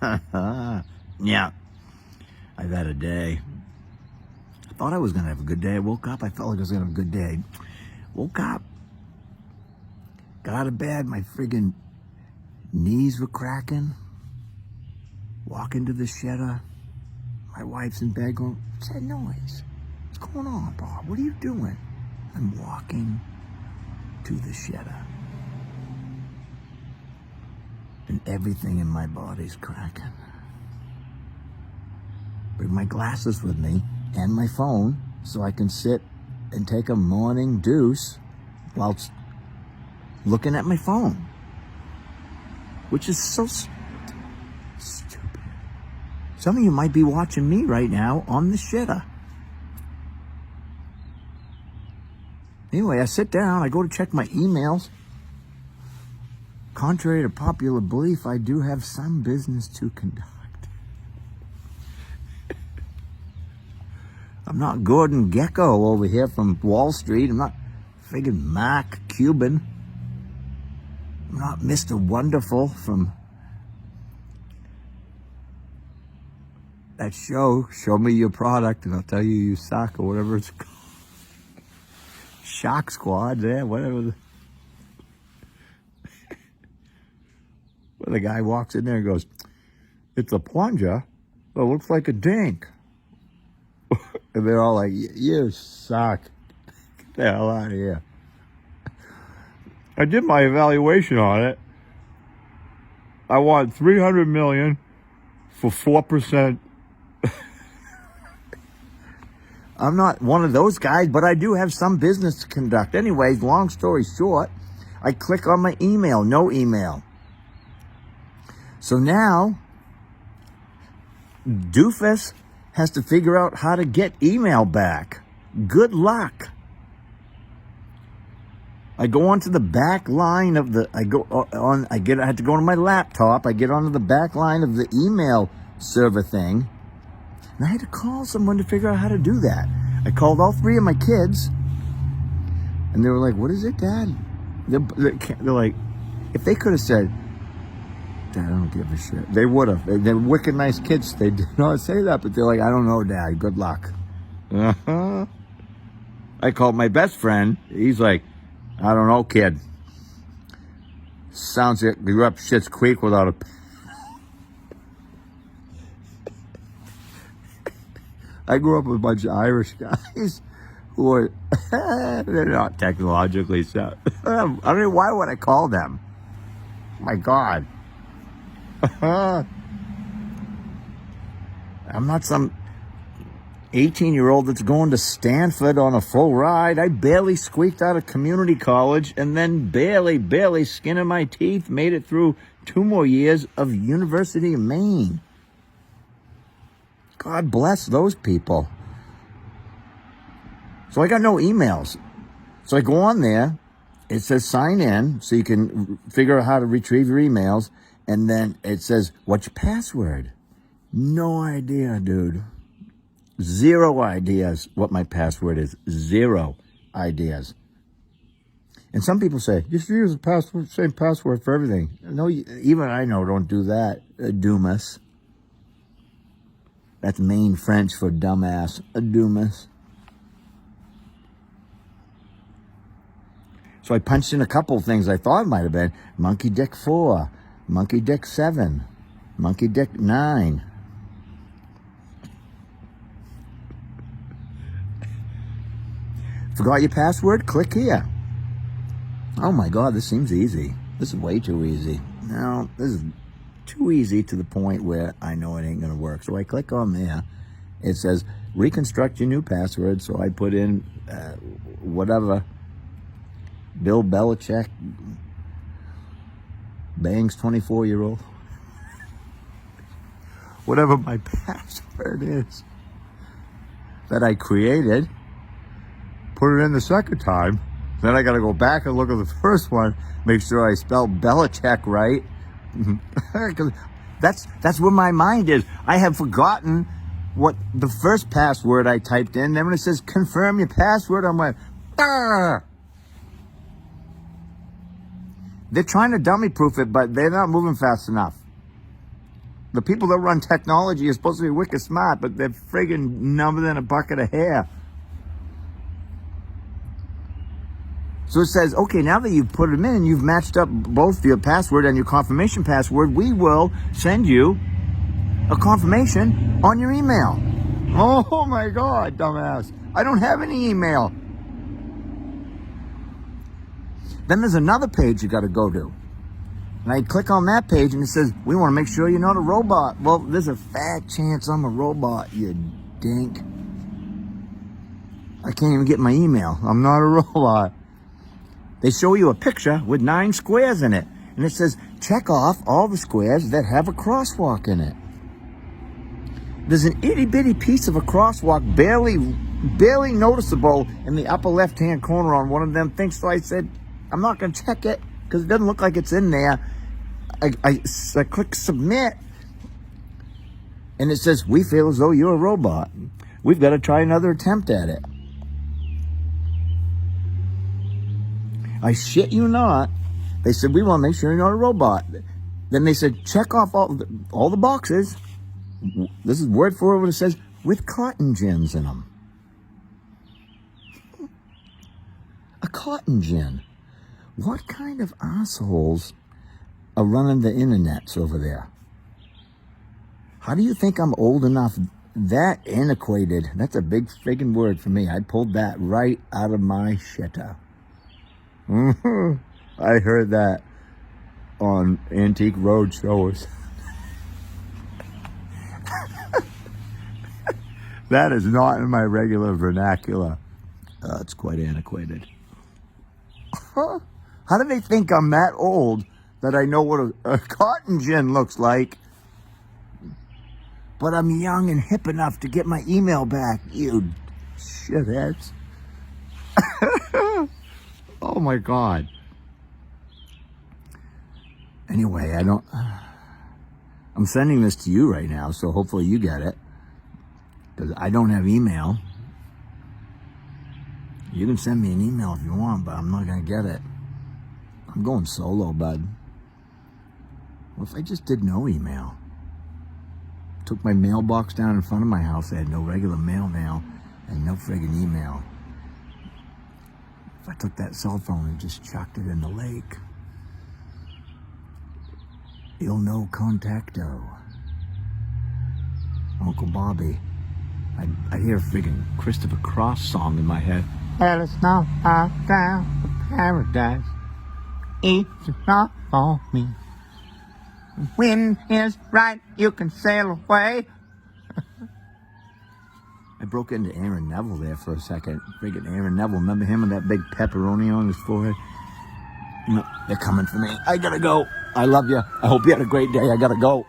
Yeah, I've had a day. I thought I was going to have a good day. I woke up. I felt like I was going to have a good day. Woke up. Got out of bed. My friggin' knees were cracking. Walk into the shedder. My wife's in bed going, what's that noise? What's going on, Bob? What are you doing? I'm walking to the shedder. And everything in my body's cracking. Bring my glasses with me and my phone so I can sit and take a morning deuce whilst looking at my phone. Which is so stupid. Some of you might be watching me right now on the shitter. Anyway, I sit down, I go to check my emails. Contrary to popular belief, I do have some business to conduct. I'm not Gordon Gecko over here from Wall Street. I'm not friggin' Mark Cuban. I'm not Mr. Wonderful from that show, Show Me Your Product and I'll tell you you suck, or whatever it's called. Shock Squad, yeah, whatever. Well, the guy walks in there and goes, it's a plunger that looks like a dink. And they're all like, you suck. Get the hell out of here. I did my evaluation on it. I want $300 million for 4%. I'm not one of those guys, but I do have some business to conduct. Anyways, long story short, I click on my email, no email. So now, Doofus has to figure out how to get email back. Good luck. I go onto the back line of the, I had to go to my laptop. I get onto the back line of the email server thing. And I had to call someone to figure out how to do that. I called all three of my kids. And they were like, what is it, Dad? They're like, if they could have said, Dad, I don't give a shit. They would have. They're wicked nice kids. They did not say that, but they're like, I don't know, Dad. Good luck. I called my best friend. He's like, I don't know, kid. Sounds like you grew up Schitt's Creek without a... I grew up with a bunch of Irish guys who are... they're not technologically so... I don't know, why would I call them? My God. I'm not some 18-year-old that's going to Stanford on a full ride. I barely squeaked out of community college and then barely skinning my teeth made it through 2 more years of University of Maine. God bless those people. So I got no emails. So I go on there. It says sign in so you can figure out how to retrieve your emails. And then it says, what's your password? No idea, dude. 0 ideas what my password is. 0 ideas. And some people say, just use the password, same password for everything. No, even I know, don't do that. Doomus. That's Maine French for dumbass. Doomus. So I punched in a couple of things I thought it might have been. Monkey Dick 4. Monkey Dick 7. Monkey Dick 9. Forgot your password? Click here. Oh my God, this seems easy. This is way too easy. No, this is too easy to the point where I know it ain't going to work. So I click on there. It says, reconstruct your new password. So I put in whatever. Bill Belichick bangs 24-year-old. Whatever my password is that I created. Put it in the second time. Then I got to go back and look at the first one, make sure I spelled Belichick right. that's where my mind is. I have forgotten what the first password I typed in. Then when it says confirm your password, I'm like, ah! They're trying to dummy proof it, but they're not moving fast enough. The people that run technology are supposed to be wicked smart, but they're friggin' number than a bucket of hair. So it says, okay, now that you've put them in and you've matched up both your password and your confirmation password, we will send you a confirmation on your email. Oh my God, dumbass. I don't have any email. Then there's another page you got to go to. And I click on that page and it says, we want to make sure you're not a robot. Well, there's a fat chance I'm a robot, you dink. I can't even get my email. I'm not a robot. They show you a picture with 9 squares in it. And it says, check off all the squares that have a crosswalk in it. There's an itty-bitty piece of a crosswalk, barely noticeable in the upper left-hand corner on one of them things. So I said, I'm not going to check it because it doesn't look like it's in there. I click submit. And it says, we feel as though you're a robot. We've got to try another attempt at it. I shit you not. They said, we want to make sure you're not a robot. Then they said, check off all the boxes. This is word for word what it says, with cotton gins in them. A cotton gin. What kind of assholes are running the internets over there? How do you think I'm old enough? That antiquated. That's a big friggin' word for me. I pulled that right out of my shitter. I heard that on Antique Road shows. That is not in my regular vernacular. It's quite antiquated. How do they think I'm that old that I know what a cotton gin looks like? But I'm young and hip enough to get my email back, you shitheads. Oh my God. Anyway, I'm sending this to you right now, so hopefully you get it. Because I don't have email. You can send me an email if you want, but I'm not going to get it. I'm going solo, bud. What if I just did no email? Took my mailbox down in front of my house. I had no regular mail now and no friggin' email. If I took that cell phone and just chucked it in the lake, you'll know contacto. Uncle Bobby. I hear a friggin' Christopher Cross song in my head. Well, it's not down to paradise. It's not for me. Wind is right, you can sail away. I broke into Aaron Neville there for a second. Friggin' Aaron Neville. Remember him with that big pepperoni on his forehead? No, they're coming for me. I gotta go. I love you. I hope you had a great day. I gotta go.